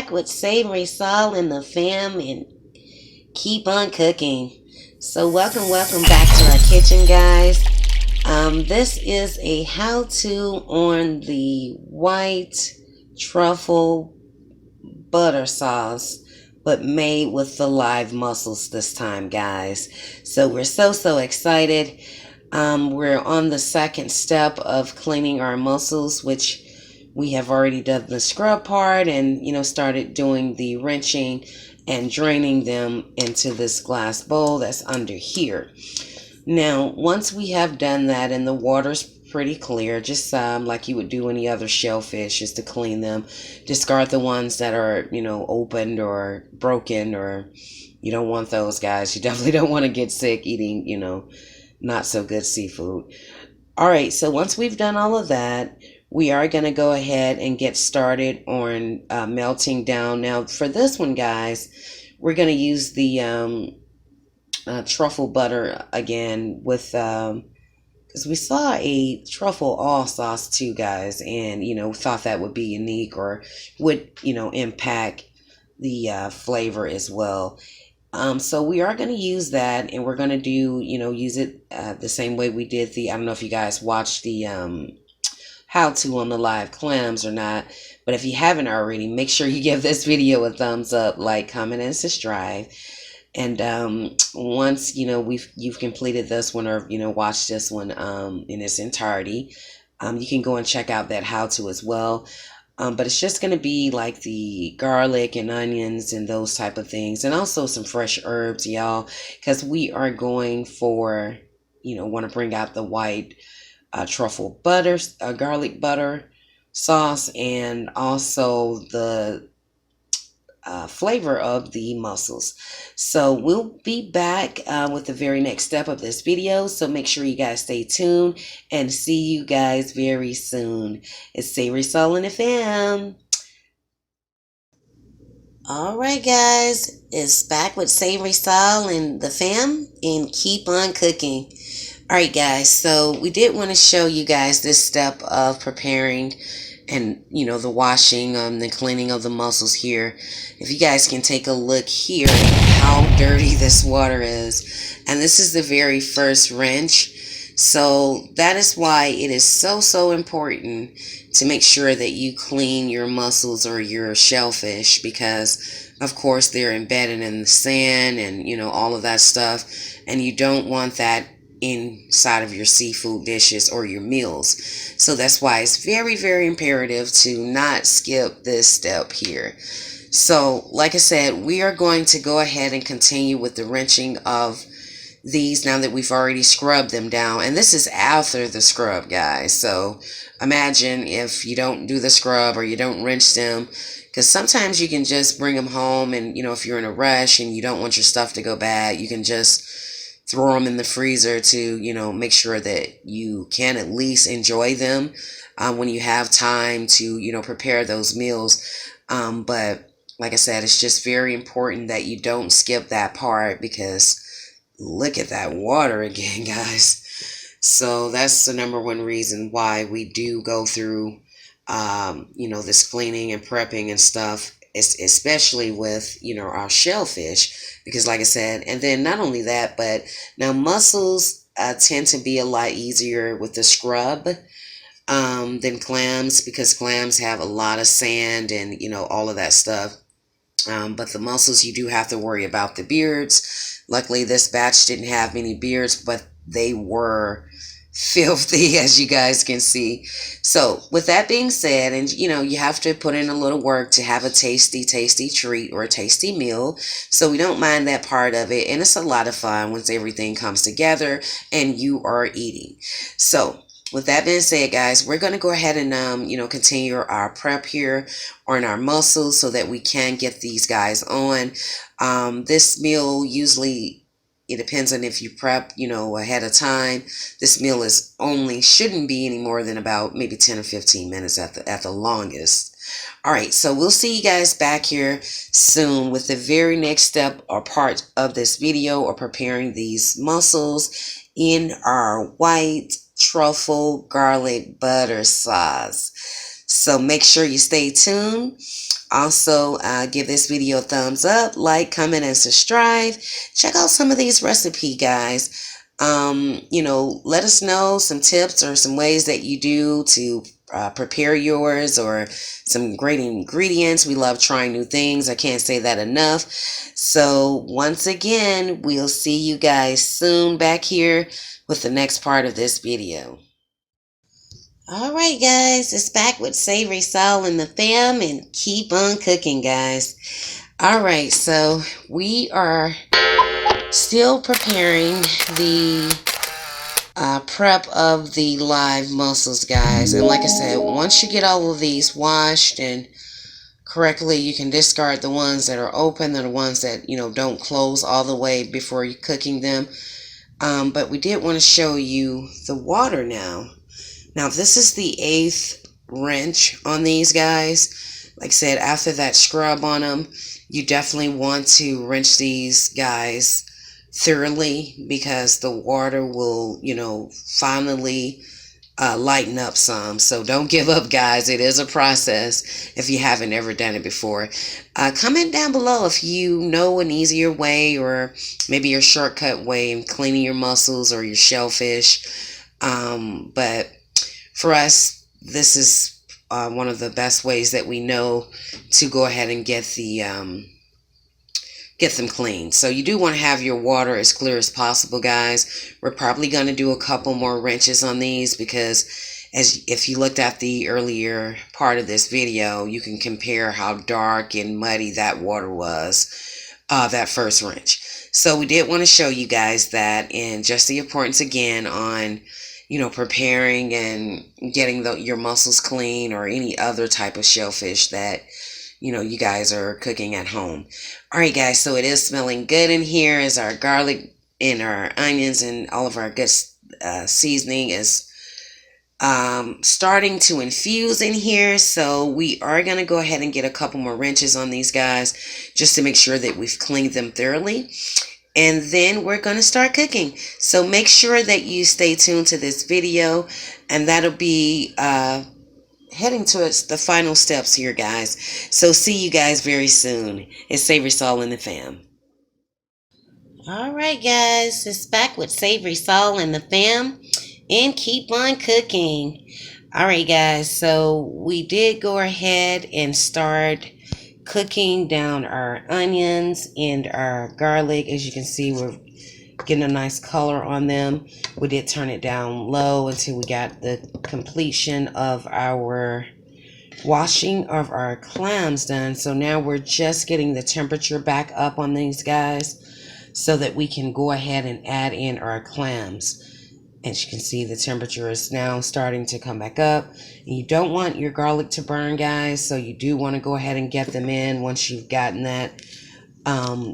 back with Savory Sol and the fam and keep on cooking. So welcome back to our kitchen, guys. This is a how-to on the white truffle butter sauce, but made with the live mussels this time, guys. So we're so excited. We're on the second step of cleaning our mussels, which we have already done the scrub part and started doing the rinsing and draining them into this glass bowl that's under here. Now, once we have done that and the water's pretty clear, just like you would do any other shellfish, just to clean them, discard the ones that are opened or broken, or you don't want those, guys. You definitely don't want to get sick eating not so good seafood. All right, so once we've done all of that, we are going to go ahead and get started on melting down. Now, for this one, guys, we're going to use the truffle butter again with because we saw a truffle oil sauce too, guys, and thought that would be unique or would impact the flavor as well. So we are going to use that, and we're going to do use it the same way we did the, I don't know if you guys watched the how to on the live clams or not, but if you haven't already, make sure you give this video a thumbs up, like, comment, and subscribe. And once you've completed this one, or watched this one in its entirety, you can go and check out that how to as well. But it's just going to be like the garlic and onions and those type of things, and also some fresh herbs, y'all, because we are going for want to bring out the white truffle butter, garlic butter sauce, and also the flavor of the mussels. So we'll be back with the very next step of this video, so make sure you guys stay tuned and see you guys very soon. It's Savory Sol and the fam. All right, guys, it's back with Savory Sol and the fam, and keep on cooking. All right, guys, so we did want to show you guys this step of preparing and the washing, the cleaning of the mussels here. If you guys can take a look here how dirty this water is, and this is the very first rinse. So that is why it is so important to make sure that you clean your mussels or your shellfish, because of course they're embedded in the sand and all of that stuff, and you don't want that inside of your seafood dishes or your meals. So that's why it's very imperative to not skip this step here. So like I said, we are going to go ahead and continue with the rinsing of these now that we've already scrubbed them down, and this is after the scrub, guys. So imagine if you don't do the scrub or you don't rinse them, because sometimes you can just bring them home, and if you're in a rush and you don't want your stuff to go bad, you can just throw them in the freezer to make sure that you can at least enjoy them when you have time to prepare those meals. But like I said, it's just very important that you don't skip that part, because look at that water again, guys. So that's the number one reason why we do go through this cleaning and prepping and stuff, especially with our shellfish, because like I said, and then not only that, but now mussels tend to be a lot easier with the scrub than clams, because clams have a lot of sand and all of that stuff. But the mussels, you do have to worry about the beards. Luckily this batch didn't have many beards, but they were filthy, as you guys can see. So with that being said, and you have to put in a little work to have a tasty treat or a tasty meal, so we don't mind that part of it, and it's a lot of fun once everything comes together and you are eating. So with that being said, guys, we're going to go ahead and continue our prep here on our mussels so that we can get these guys on. This meal usually, it depends on if you prep ahead of time. This meal shouldn't be any more than about maybe 10 or 15 minutes at the longest. All right, so we'll see you guys back here soon with the very next step or part of this video, or preparing these mussels in our white truffle garlic butter sauce. So make sure you stay tuned. Also, give this video a thumbs up, like, comment, and subscribe. Check out some of these recipe guys. Let us know some tips or some ways that you do to prepare yours, or some great ingredients. We love trying new things. I can't say that enough. So once again, we'll see you guys soon back here with the next part of this video. All right, guys, it's back with Savory Soul and the fam, and keep on cooking, guys. All right, so we are still preparing the prep of the live mussels, guys. And like I said, once you get all of these washed and correctly, you can discard the ones that are open and the ones that, don't close all the way before you're cooking them. But we did want to show you the water now. Now, this is the 8th wrench on these guys. Like I said, after that scrub on them, you definitely want to rinse these guys thoroughly, because the water will, finally lighten up some. So don't give up, guys. It is a process if you haven't ever done it before. Comment down below if you know an easier way, or maybe your shortcut way in cleaning your mussels or your shellfish. But for us, this is one of the best ways that we know to go ahead and get them clean. So you do want to have your water as clear as possible, guys. We're probably going to do a couple more wrenches on these, because if you looked at the earlier part of this video, you can compare how dark and muddy that water was, that first wrench. So we did want to show you guys that, and just the importance again on preparing and getting your mussels clean, or any other type of shellfish that you guys are cooking at home. All right, guys, so it is smelling good in here, as our garlic and our onions and all of our good seasoning is starting to infuse in here. So we are going to go ahead and get a couple more wrenches on these guys, just to make sure that we've cleaned them thoroughly. And then we're going to start cooking. So make sure that you stay tuned to this video, and that'll be heading towards the final steps here, guys. So see you guys very soon. It's Savory Soul and the fam. All right, guys, it's back with Savory Soul and the fam, and keep on cooking. All right, guys, so we did go ahead and start cooking down our onions and our garlic. As you can see, we're getting a nice color on them. We did turn it down low until we got the completion of our washing of our clams done. So now we're just getting the temperature back up on these guys, so that we can go ahead and add in our clams. As you can see, the temperature is now starting to come back up. And you don't want your garlic to burn, guys, so you do want to go ahead and get them in once you've gotten that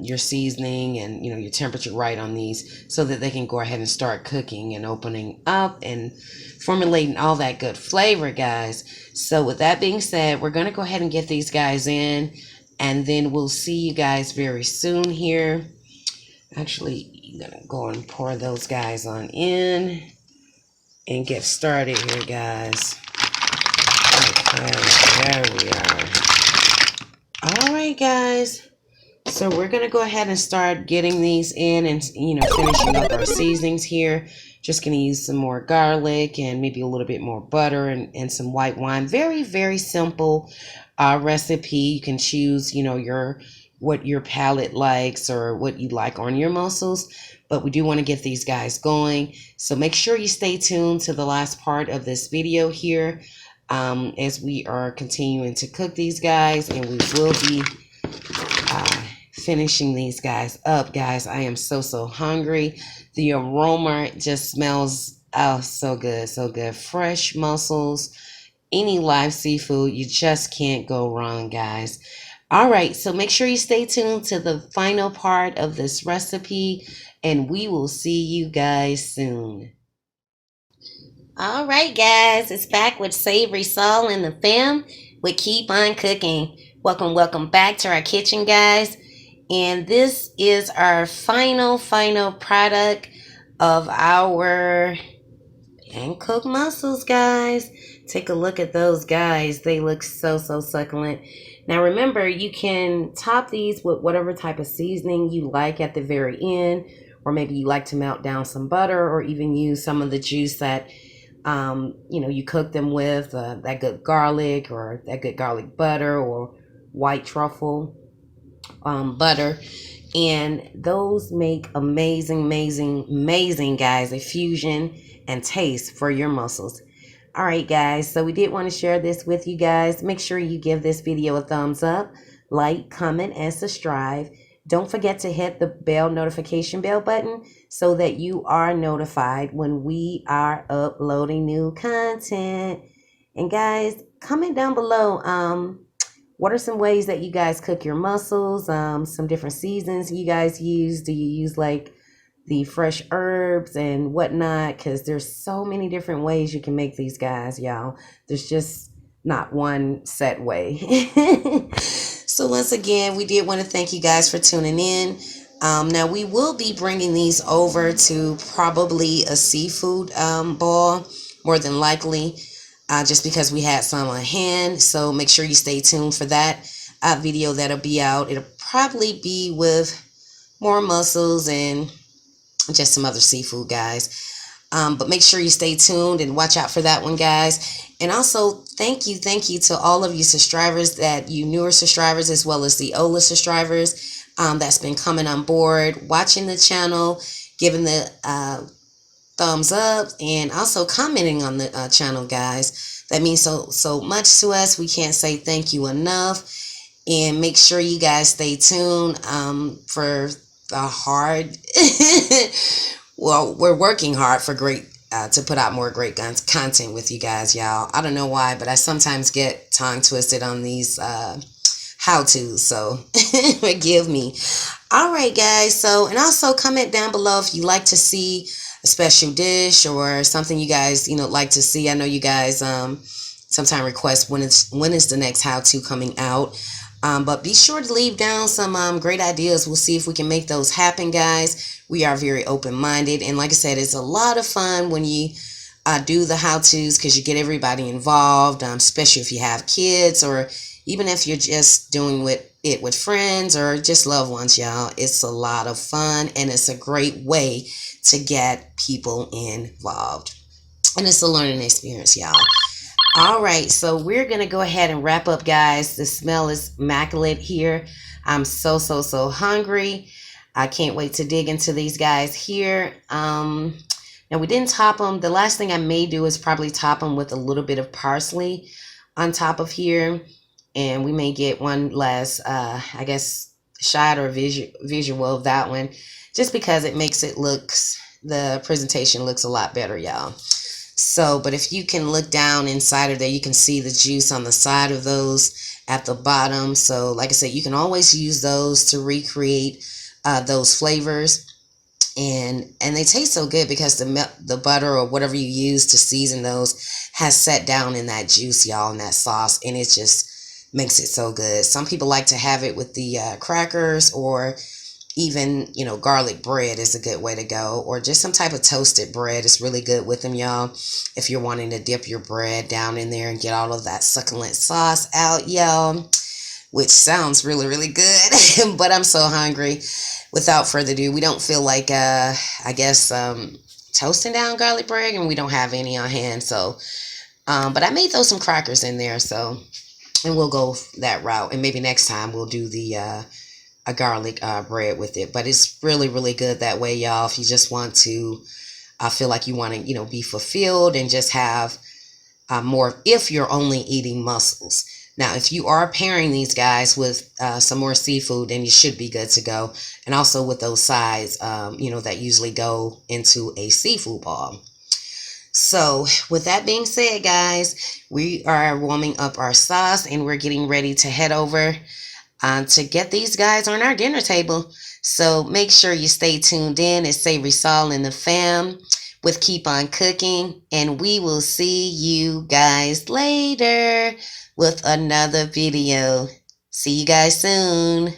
your seasoning and your temperature right on these, so that they can go ahead and start cooking and opening up and formulating all that good flavor, guys. So with that being said, we're going to go ahead and get these guys in, and then we'll see you guys very soon here. Actually, you're going to go and pour those guys on in and get started here, guys. Okay, there we are. All right, guys. So we're going to go ahead and start getting these in, and finishing up our seasonings here. Just going to use some more garlic and maybe a little bit more butter and some white wine. Very, very simple recipe. You can choose, what your palate likes, or what you like on your mussels. But we do want to get these guys going. So make sure you stay tuned to the last part of this video here, as we are continuing to cook these guys, and we will be finishing these guys up, guys. I am so hungry. The aroma just smells, oh, so good, so good. Fresh mussels, any live seafood, you just can't go wrong, guys. All right, so make sure you stay tuned to the final part of this recipe, and we will see you guys soon. All right, guys, it's back with Savory Soul and the fam. We keep on cooking. Welcome back to our kitchen, guys. And this is our final product of our pan-cooked mussels, guys. Take a look at those guys. They look so, so succulent. Now remember, you can top these with whatever type of seasoning you like at the very end, or maybe you like to melt down some butter, or even use some of the juice that you cook them with, that good garlic or that good garlic butter or white truffle butter. And those make amazing, amazing, amazing, guys, a fusion and taste for your mussels. All right, guys, so we did want to share this with you guys. Make sure you give this video a thumbs up, like, comment, and subscribe. Don't forget to hit the bell notification bell button so that you are notified when we are uploading new content. And guys, comment down below what are some ways that you guys cook your mussels, some different seasons you guys use. Do you use like the fresh herbs and whatnot? Because there's so many different ways you can make these guys, y'all. There's just not one set way. So once again, we did want to thank you guys for tuning in. Now we will be bringing these over to probably a seafood boil, more than likely, just because we had some on hand. So make sure you stay tuned for that video that'll be out. It'll probably be with more mussels and just some other seafood, guys. But make sure you stay tuned and watch out for that one, guys. And also, thank you to all of you subscribers, that you newer subscribers as well as the older subscribers that's been coming on board, watching the channel, giving the thumbs up, and also commenting on the channel, guys. That means so much to us. We can't say thank you enough. And make sure you guys stay tuned for the hard well, we're working hard for great to put out more great content with you guys, y'all. I don't know why, but I sometimes get tongue twisted on these how-tos, so forgive me. All right, guys. So, and also comment down below if you like to see a special dish or something you guys like to see. I know you guys sometimes request when is the next how-to coming out. But be sure to leave down some great ideas. We'll see if we can make those happen, guys. We are very open-minded. And like I said, it's a lot of fun when you do the how-tos, because you get everybody involved, especially if you have kids, or even if you're just doing it with friends or just loved ones, y'all. It's a lot of fun, and it's a great way to get people involved. And it's a learning experience, y'all. All right, so we're going to go ahead and wrap up, guys. The smell is immaculate here. I'm so hungry. I can't wait to dig into these guys here. Now, we didn't top them. The last thing I may do is probably top them with a little bit of parsley on top of here. And we may get one last, I guess, shot or visual of that one, just because it makes the presentation looks a lot better, y'all. So, but if you can look down inside of there, you can see the juice on the side of those at the bottom. So, like I said, you can always use those to recreate those flavors. And they taste so good because the butter or whatever you use to season those has set down in that juice, y'all, in that sauce. And it just makes it so good. Some people like to have it with the crackers, or even, garlic bread is a good way to go, or just some type of toasted bread is really good with them, y'all. If you're wanting to dip your bread down in there and get all of that succulent sauce out, y'all, which sounds really, really good. But I'm so hungry. Without further ado, we don't feel like, I guess, toasting down garlic bread, and we don't have any on hand. So, but I may throw some crackers in there, so, and we'll go that route. And maybe next time we'll do the a garlic bread with it. But it's really, really good that way, y'all. If you just want to, I feel like you want to, be fulfilled and just have more, if you're only eating mussels. Now, if you are pairing these guys with some more seafood, then you should be good to go. And also with those sides, that usually go into a seafood ball. So with that being said, guys, we are warming up our sauce, and we're getting ready to head over to get these guys on our dinner table. So make sure you stay tuned in. It's Savory Sol and the fam with Keep On Cooking, and we will see you guys later with another video. See you guys soon.